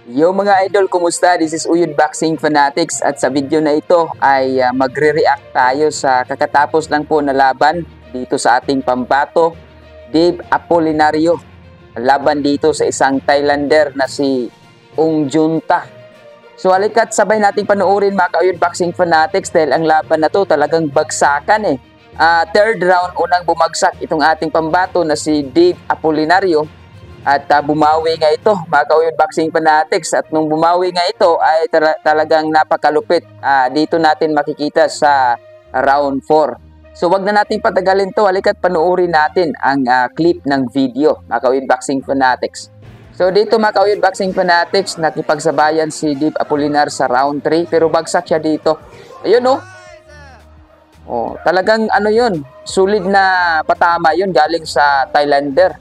Yo mga idol, kumusta? This is Uyod Boxing Fanatics at sa video na ito ay magre-react tayo sa kakatapos lang po na laban dito sa ating pambato, Dave Apolinario. Laban dito sa isang Thailander na si Ong Junta. So halika't sabay nating panoorin mga ka-Uyod Boxing Fanatics dahil ang laban na to talagang bagsakan eh. Third round, unang bumagsak itong ating pambato na si Dave Apolinario. At bumawi nga ito, mga ka-Uyod Boxing Fanatics. At nung bumawi nga ito ay talagang napakalupit. Dito natin makikita sa round 4. So wag na natin patagalin to. Halika't panoorin natin ang clip ng video, mga ka-Uyod Boxing Fanatics. So dito mga ka-Uyod Boxing Fanatics, nakipagsabayan si Dave Apolinar sa round 3. Pero bagsak siya dito. Ayun oh. Oh, talagang ano yun, sulit na patama yun galing sa Thailander.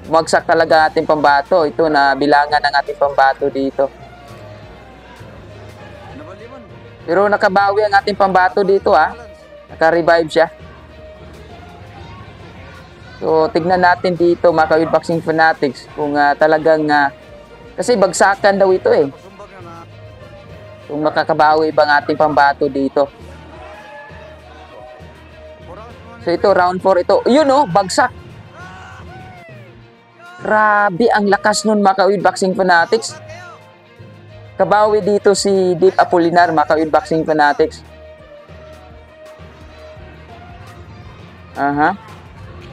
Magsak talaga ating pambato. Ito na bilangan ng ating pambato dito. Pero nakabawi ang ating pambato dito Naka-revive siya. So tignan natin dito mga ka-Uyod Boxing Fanatics kung talagang kasi bagsakan daw ito eh. Kung makakabawi ba ang ating pambato dito. So ito round 4 ito. Yun oh, bagsak. Grabe, ang lakas nun mga ka-Uyod Boxing Fanatics. Kabawi dito si Dave Apolinar, mga ka-Uyod Boxing Fanatics.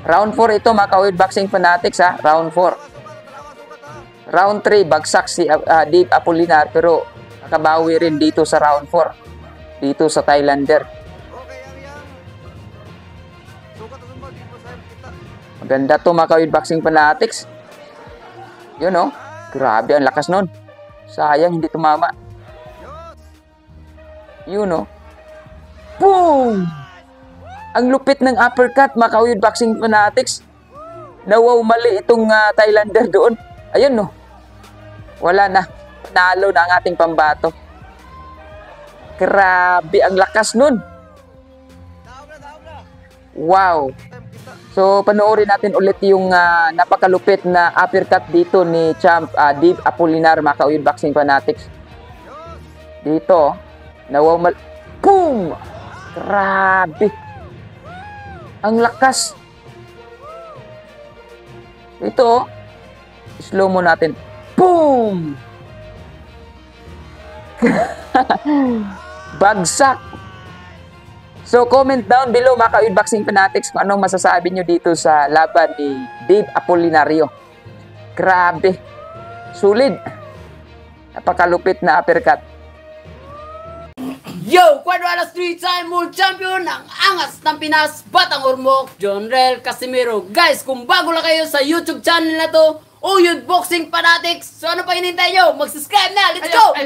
Round 4 ito mga ka-Uyod Boxing Fanatics Round 4. Round 3, bagsak si Dave Apolinar pero nakabawi rin dito sa round 4. Dito sa Thailander. Maganda to mga ka-Uyod Boxing Fanatics. Yun oh, grabe ang lakas nun. Sayang hindi tumama. Yun oh. Boom! Ang lupit ng uppercut mga ka-Uyod Boxing Fanatics. Nawaw mali itong Thailander doon. Ayun oh. Wala na. Panalo na ang ating pambato. Grabe ang lakas nun. Wow. So, panoorin natin ulit yung napakalupit na uppercut dito ni Champ Dave Apolinar, mga ka-Uyod Boxing Fanatics. Dito, nawamal. Boom! Grabe! Ang lakas! Ito, slow mo natin. Boom! Bagsak! So, comment down below mga ka-Uyod Boxing Fanatics kung anong masasabi nyo dito sa laban ni Dave Apolinario. Grabe. Sulit. Napakalupit na uppercut. Yo! Quadro alas 3-time world champion ng angas ng Pinas, Batang Ormoc, John Rel Casimiro. Guys, kung bago lang kayo sa YouTube channel na to, Uyod Boxing Fanatics, so ano pa hinintay nyo? Mag-subscribe na! Let's go!